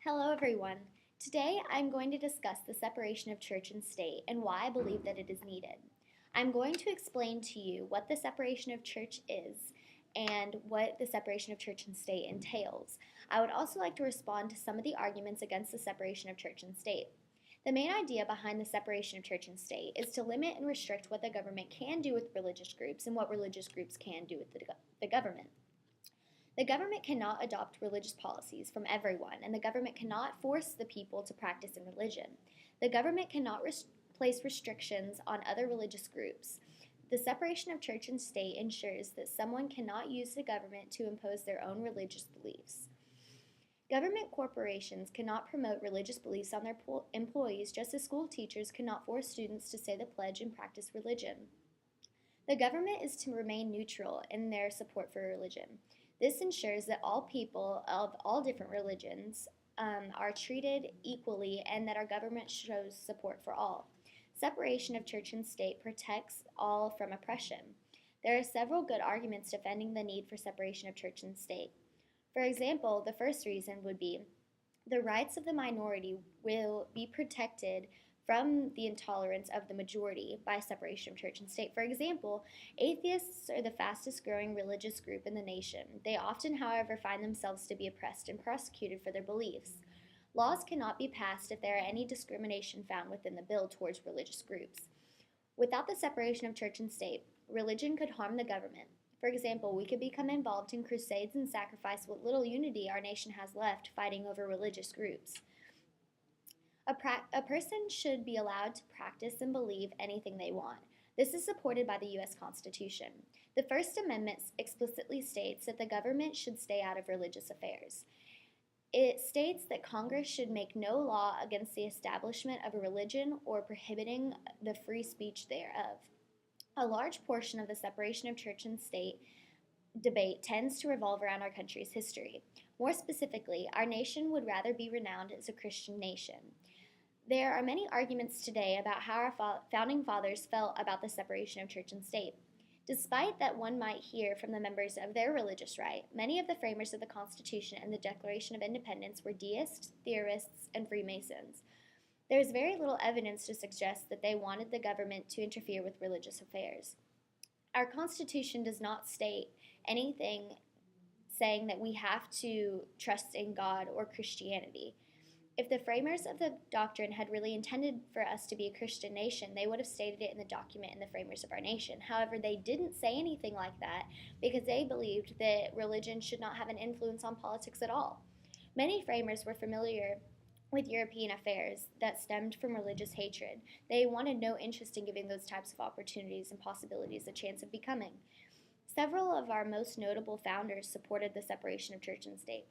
Hello, everyone. Today I'm going to discuss the separation of church and state and why I believe that it is needed. I'm going to explain to you what the separation of church is and what the separation of church and state entails. I would also like to respond to some of the arguments against the separation of church and state. The main idea behind the separation of church and state is to limit and restrict what the government can do with religious groups and what religious groups can do with the government. The government cannot adopt religious policies from everyone, and the government cannot force the people to practice in religion. The government cannot place restrictions on other religious groups. The separation of church and state ensures that someone cannot use the government to impose their own religious beliefs. Government corporations cannot promote religious beliefs on their employees, just as school teachers cannot force students to say the pledge and practice religion. The government is to remain neutral in their support for religion. This ensures that all people of all different religions are treated equally and that our government shows support for all. Separation of church and state protects all from oppression. There are several good arguments defending the need for separation of church and state. For example, the first reason would be the rights of the minority will be protected from the intolerance of the majority by separation of church and state. For example, atheists are the fastest growing religious group in the nation. They often, however, find themselves to be oppressed and prosecuted for their beliefs. Laws cannot be passed if there are any discrimination found within the bill towards religious groups. Without the separation of church and state, religion could harm the government. For example, we could become involved in crusades and sacrifice what little unity our nation has left fighting over religious groups. A person should be allowed to practice and believe anything they want. This is supported by the U.S. Constitution. The First Amendment explicitly states that the government should stay out of religious affairs. It states that Congress should make no law against the establishment of a religion or prohibiting the free speech thereof. A large portion of the separation of church and state debate tends to revolve around our country's history. More specifically, our nation would rather be renowned as a Christian nation. There are many arguments today about how our founding fathers felt about the separation of church and state. Despite that one might hear from the members of their religious right, many of the framers of the Constitution and the Declaration of Independence were deists, theorists, and Freemasons. There is very little evidence to suggest that they wanted the government to interfere with religious affairs. Our Constitution does not state anything saying that we have to trust in God or Christianity. If the framers of the doctrine had really intended for us to be a Christian nation, they would have stated it in the document in the framers of our nation. However, they didn't say anything like that because they believed that religion should not have an influence on politics at all. Many framers were familiar with European affairs that stemmed from religious hatred. They wanted no interest in giving those types of opportunities and possibilities a chance of becoming. Several of our most notable founders supported the separation of church and state.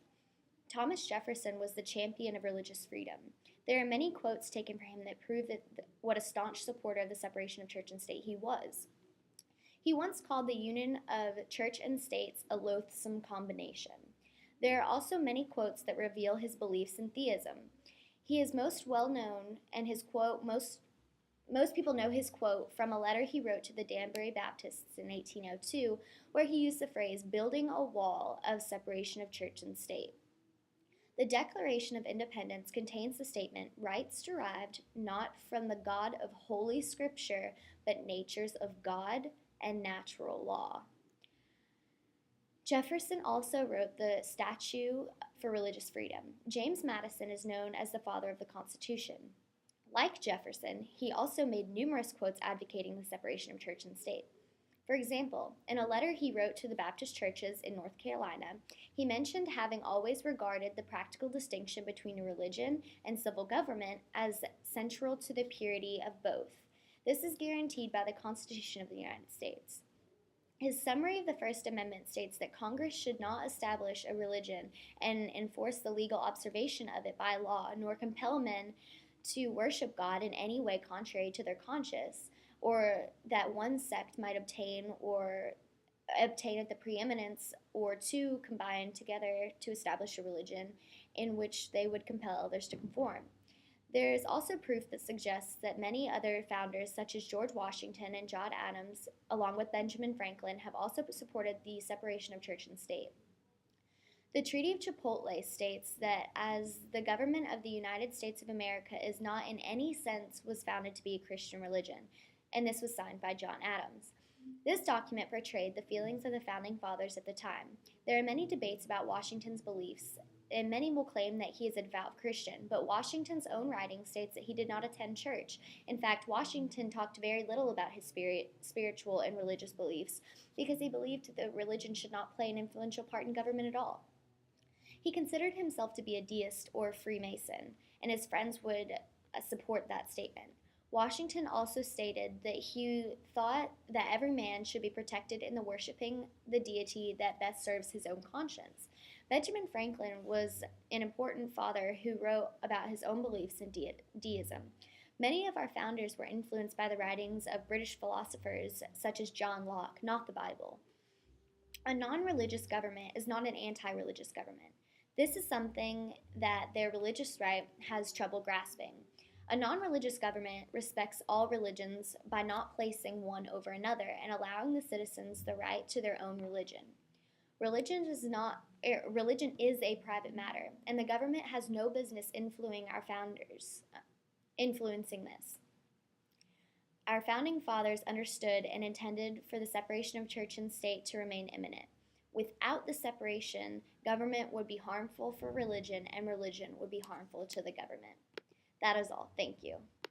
Thomas Jefferson was the champion of religious freedom. There are many quotes taken from him that prove what a staunch supporter of the separation of church and state he was. He once called the union of church and states a loathsome combination. There are also many quotes that reveal his beliefs in theism. He is most well known, and his quote most people know his quote from a letter he wrote to the Danbury Baptists in 1802, where he used the phrase building a wall of separation of church and state. The Declaration of Independence contains the statement, rights derived not from the God of Holy Scripture, but natures of God and natural law. Jefferson also wrote the Statute for Religious Freedom. James Madison is known as the father of the Constitution. Like Jefferson, he also made numerous quotes advocating the separation of church and state. For example, in a letter he wrote to the Baptist churches in North Carolina, he mentioned having always regarded the practical distinction between religion and civil government as central to the purity of both. This is guaranteed by the Constitution of the United States. His summary of the First Amendment states that Congress should not establish a religion and enforce the legal observation of it by law, nor compel men to worship God in any way contrary to their conscience, or that one sect might obtain at the preeminence, or two combine together to establish a religion in which they would compel others to conform. There is also proof that suggests that many other founders, such as George Washington and John Adams, along with Benjamin Franklin, have also supported the separation of church and state. The Treaty of Chipotle states that as the government of the United States of America is not in any sense was founded to be a Christian religion, and this was signed by John Adams. This document portrayed the feelings of the founding fathers at the time. There are many debates about Washington's beliefs, and many will claim that he is a devout Christian, but Washington's own writing states that he did not attend church. In fact, Washington talked very little about his spiritual and religious beliefs because he believed that religion should not play an influential part in government at all. He considered himself to be a deist or Freemason, and his friends would support that statement. Washington also stated that he thought that every man should be protected in the worshiping the deity that best serves his own conscience. Benjamin Franklin was an important father who wrote about his own beliefs in deism. Many of our founders were influenced by the writings of British philosophers such as John Locke, not the Bible. A non-religious government is not an anti-religious government. This is something that their religious right has trouble grasping. A non-religious government respects all religions by not placing one over another and allowing the citizens the right to their own religion. Religion is a private matter, and the government has no business influencing this. Our founding fathers understood and intended for the separation of church and state to remain imminent. Without the separation, government would be harmful for religion, and religion would be harmful to the government. That is all. Thank you.